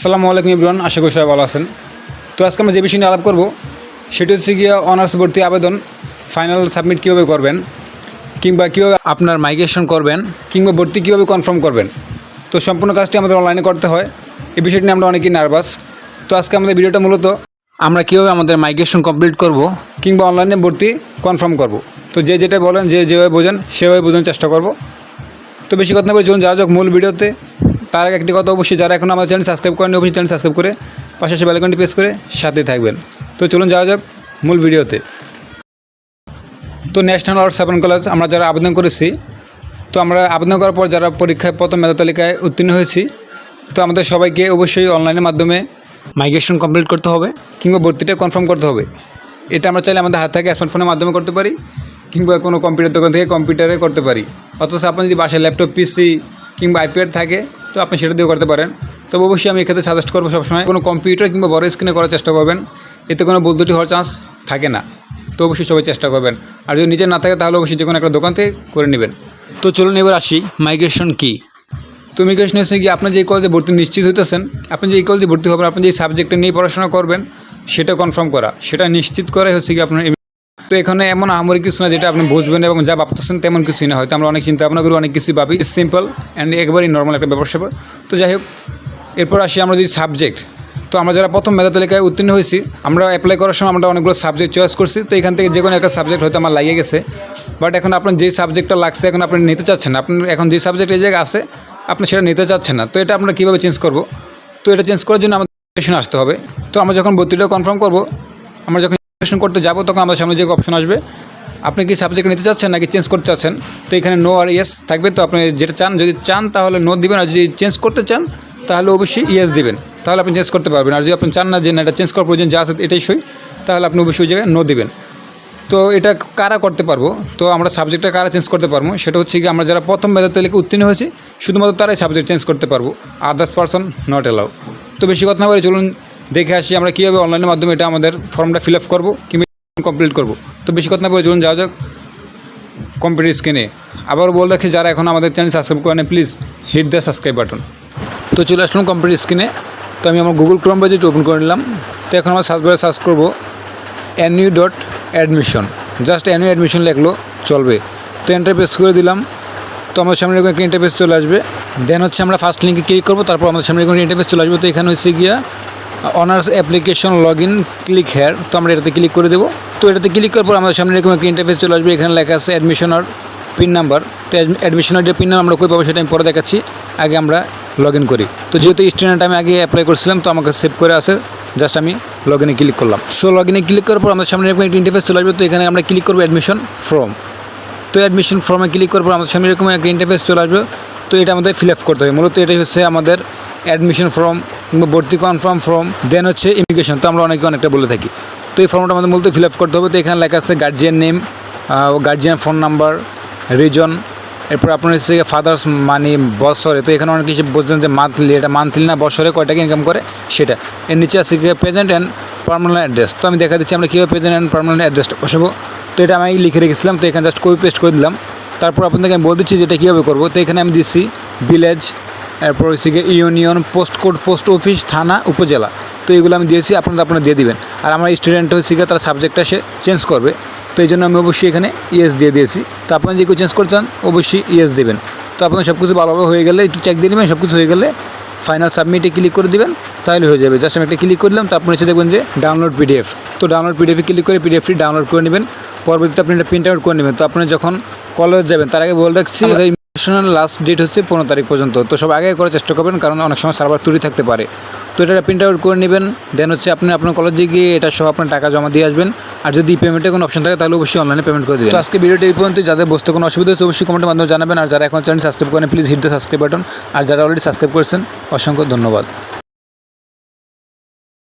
আসসালামু আলাইকুম এভরিওয়ান, আশা করি সবাই ভালো আছেন। তো আজকে আমরা যে বিষয় নিয়ে আলাপ করব সেটি হচ্ছে গিয়ে অনার্স ভর্তি আবেদন ফাইনাল সাবমিট কীভাবে করবেন, কিংবা কীভাবে আপনার মাইগ্রেশন করবেন, কিংবা ভর্তি কীভাবে কনফার্ম করবেন। তো সম্পূর্ণ কাজটি আমাদের অনলাইনে করতে হয়। এই বিষয়টি নিয়ে আমরা অনেকেই নার্ভাস। তো আজকে আমাদের ভিডিওটা মূলত আমরা কীভাবে আমাদের মাইগ্রেশন কমপ্লিট করব, কিংবা অনলাইনে ভর্তি কনফার্ম করব। তো যে যেটা বলেন, যেভাবে বোঝেন সেভাবে বোঝানোর চেষ্টা করব। তো বেশি কথা না বলে চলুন যাওয়া যাক মূল ভিডিওতে। তার আগে একটি কথা, অবশ্যই যারা এখন আমাদের চ্যানেল সাবস্ক্রাইব করেন অবশ্যই চ্যানেল সাবস্ক্রাইব করে পাশে বেল আইকনটি প্রেস করে সাথে থাকবেন। তো চলুন যাওয়া যাক মূল ভিডিওতে। তো ন্যাশনাল আর্টস সাবন কলেজ আমরা যারা আবেদন করেছি, তো আমরা আবেদন করার পর যারা পরীক্ষায় প্রথম মেধা তালিকায় উত্তীর্ণ হয়েছি, তো আমাদের সবাইকে অবশ্যই অনলাইনের মাধ্যমে মাইগ্রেশন কমপ্লিট করতে হবে, কিংবা ভর্তিটা কনফার্ম করতে হবে। এটা আমরা চাইলে আমাদের হাত থেকে স্মার্টফোনের মাধ্যমে করতে পারি, কিংবা কোনো কম্পিউটার দোকান থেকে কম্পিউটারে করতে পারি। অথচ আপনি যদি বাসায় ল্যাপটপ, পিসি কিংবা আইপ্যাড থাকে তো আপনি সেটা দিয়েও করতে পারেন। তবে অবশ্যই আমি এক্ষেত্রে সাজেস্ট করবো সবসময় কোনো কম্পিউটার কিংবা বড় স্ক্রিনে করার চেষ্টা করবেন, এতে কোনো ভুল ত্রুটি হওয়ার চান্স থাকে না। তো অবশ্যই সবাই চেষ্টা করবেন। আর যদি নিজের না থাকে তাহলে অবশ্যই যে কোনো একটা দোকান থেকে করে নেবেন। তো চলুন এবার আসি মাইগ্রেশন কী। তো মাইগ্রেশন হচ্ছে কি, আপনি যে কলেজে ভর্তি নিশ্চিত হইতেছেন, আপনি যে কলেজে ভর্তি হবেন, আপনি যে সাবজেক্টে নিয়ে পড়াশোনা করবেন সেটা কনফার্ম করা, সেটা নিশ্চিত করাই হচ্ছে কি আপনার। তো এখানে এমন আহামরি কিছু না যেটা আপনি বুঝবেন এবং যা ভাবতেছেন তেমন কিছুই না। হয়তো আমরা অনেক চিন্তা ভাবনা করি, অনেক কিছু ভাবি, সিম্পল অ্যান্ড একবারই নর্মাল একটা ব্যাপার স্যাপার। তো যাই হোক, এরপর আসি আমরা যে সাবজেক্ট। তো আমরা যারা প্রথম মেধা তালিকায় উত্তীর্ণ হয়েছি, আমরা অ্যাপ্লাই করার সময় আমরা অনেকগুলো সাবজেক্ট চয়েস করছি। তো এখান থেকে যে কোনো একটা সাবজেক্ট হয়তো আমার লাগিয়ে গেছে, বাট এখন আপনার যে সাবজেক্টটা লাগছে এখন আপনি নিতে চাচ্ছেন না, আপনার এখন যে সাবজেক্ট এই জায়গায় আছে আপনি সেটা নিতে চাচ্ছেন না। তো এটা আমরা কীভাবে চেঞ্জ করব? তো এটা চেঞ্জ করার জন্য আমাদের অ্যাপ্লিকেশনে আসতে হবে। তো আমরা যখন ভর্তিটা কনফার্ম করব, আমরা যখন অ্যাপ্লিকেশন করতে যাব তখন আমাদের সামনে যে অপশন আসবে, আপনি কি সাবজেক্ট নিতে চাচ্ছেন নাকি চেঞ্জ করতে চাচ্ছেন। তো এখানে নো আর ইয়েস থাকবে। তো আপনি যেটা চান, যদি চান তাহলে নো দিবেন, আর যদি চেঞ্জ করতে চান তাহলে অবশ্যই ইয়েস দিবেন, তাহলে আপনি চেঞ্জ করতে পারবেন। আর যদি আপনি চান না যে না এটা চেঞ্জ করার প্রয়োজন যা আছে এটাই সই, তাহলে আপনি অবশ্যই ওই জায়গায় নো দিবেন। তো এটা কারা করতে পারবো? তো আমরা সাবজেক্টটা কারা চেঞ্জ করতে পারবো সেটা হচ্ছে কি, আমরা যারা প্রথম মেধা তালিকায় উত্তীর্ণ হয়েছি শুধুমাত্র তারাই সাবজেক্ট চেঞ্জ করতে পারবো, আদার্স পারসন নট অ্যালাউ। তো বেশি কথা না বলে চলুন দেখে আসি আমরা কীভাবে অনলাইনের মাধ্যমে এটা আমাদের ফর্মটা ফিল আপ করবো কিংবা কমপ্লিট করবো। তো বেশি কথা না বলে চলুন যাওয়া যাক কম্পিউটার স্ক্রিনে। আবার বলে রাখি, যারা এখন আমাদের চ্যানেল সাবস্ক্রাইব করেন please hit the subscribe button. তো চলে আসলাম কম্পিউটার স্ক্রিনে। তো আমি আমার গুগল ক্রোম ব্রাউজারটা ওপেন করে নিলাম। তো এখন আমরা সার্চ করবো nu.admission, জাস্ট nu.admission লিখলো চলবে। তো এন্টার প্রেস করে দিলাম। তো আমাদের সামনে এরকম একটা ইন্টারফেস চলে আসবে। দেন হচ্ছে আমরা ফার্স্ট লিঙ্কে ক্লিক করবো, তারপর আমাদের সামনে এরকম ইন্টারফেস চলে আসবে। তো এখানে হচ্ছে গিয়া honours application log in click here. তো আমরা এটাতে ক্লিক করে দেবো। তো এটাতে ক্লিক করার পর আমাদের সামনে এরকম একটা ইন্টারফেস চলে আসবে। এখানে লেখা আছে অ্যাডমিশন আর পিন নাম্বার। তো অ্যাডমিশনের যে পিন নাম্বার আমরা কই পাবো সেটা আমি পরে দেখাচ্ছি, আগে আমরা লগ ইন করি। তো যেহেতু স্টুডেন্ট আমি আগে অ্যাপ্লাই করছিলাম তো আমাকে সেভ করে আছে, জাস্ট আমি লগ ইনে ক্লিক করলাম। সো লগ ইনে ক্লিক করার পর আমাদের সামনে এরকম একটা ইন্টারফেস চলে আসবে। তো এখানে আমরা ক্লিক করবো অ্যাডমিশন ফর্ম। তো অ্যাডমিশন ফর্মে ক্লিক করার পর আমাদের সামনে এরকম একটা ইন্টারফেস চলে আসবে। তো এটা আমাদের ফিল আপ করতে হবে। মূলত এটাই হচ্ছে আমাদের অ্যাডমিশন ফর্ম কিংবা ভর্তি কনফার্ম ফর্ম। দেন হচ্ছে ইমিগ্রেশন, তো আমরা অনেকটা বলে থাকি। তো এই ফর্মটা আমাদের মূলত ফিল আপ করতে হবে। তো এখানে লেখা আছে guardian name, guardian phone number, reason, এরপর আপনার হচ্ছে ফাদার্স মানি বছরে। তো এখানে অনেক কিছু বলছেন যে মান্থলি, এটা মান্থলি না বছরে কয় টাকা ইনকাম করে সেটা। এর নিচে আছে প্রেজেন্ট অ্যান্ড পার্মানেন্ট অ্যাড্রেস। তো আমি দেখা দিচ্ছি আমরা কীভাবে প্রেজেন্ট অ্যান্ড পার্মানেন্ট অ্যাড্রেসটা বসাবো। তো এটা আমি লিখে রেখেছিলাম। তো এখানে জাস্ট কপি পেস্ট করে দিলাম। তারপর আপনাদেরকে আমি বলে দিচ্ছি যেটা কীভাবে করবো। তো এখানে আমি দিচ্ছি ভিলেজ, এরপর হচ্ছে union, post code, post office, থানা, উপজেলা। তো এগুলো আমি দিয়েছি, আপনারা দিয়ে দিবেন। আর আমার স্টুডেন্ট হচ্ছে তার সাবজেক্টটা সে চেঞ্জ করবে, তো এই জন্য আমি অবশ্যই এখানে ইয়েস দিয়ে দিয়েছি। তো আপনারা যে কেউ চেঞ্জ করতে চান অবশ্যই ইয়েস দেবেন। তো আপনার সব কিছু ভালোভাবে হয়ে গেলে একটু চেক দিয়ে নেবেন, সব কিছু হয়ে গেলে ফাইনাল সাবমিটে ক্লিক করে দিবেন, তাহলে হয়ে যাবে। জাস্ট আমি একটা ক্লিক করে দিলাম। তো আপনি এসে দেখবেন যে ডাউনলোড পিডিএফ। তো ডাউনলোড পিডিএফে ক্লিক করে পিডিএফটি ডাউনলোড করে নেবেন। পরবর্তীতে আপনি এটা প্রিন্ট আউট করে নেবেন। তো আপনি যখন কলেজ যাবেন তার আগে বলে রাখছি লাস্ট ডেট হচ্ছে 15 তারিখ পর্যন্ত। তো সব আগে করার চেষ্টা করবেন, কারণ অনেক সময় সার্ভার ত্রুটি থাকতে পারে। তো এটা প্রিন্ট আউট করে নেবেন। দেন হচ্ছে আপনি আপনার কলেজে গিয়ে এটা সহ আপনার টাকা জমা দিয়ে আসবেন। আর যদি পেমেন্টের কোনো অপশন থাকে তাহলে অবশ্যই অনলাইনে পেমেন্ট করে দেবেন। তো আজকে ভিডিওটি এই পর্যন্ত। যাদের বুঝতে কোনো অসুবিধা হচ্ছে অবশ্যই কমেন্টের মাধ্যমে জানাবেন। আর যারা এখন চ্যানেল সাবস্ক্রাইব করেন please hit the subscribe button. আর যারা অলরেডি সাবস্ক্রাইব করেছেন অসংখ্য ধন্যবাদ।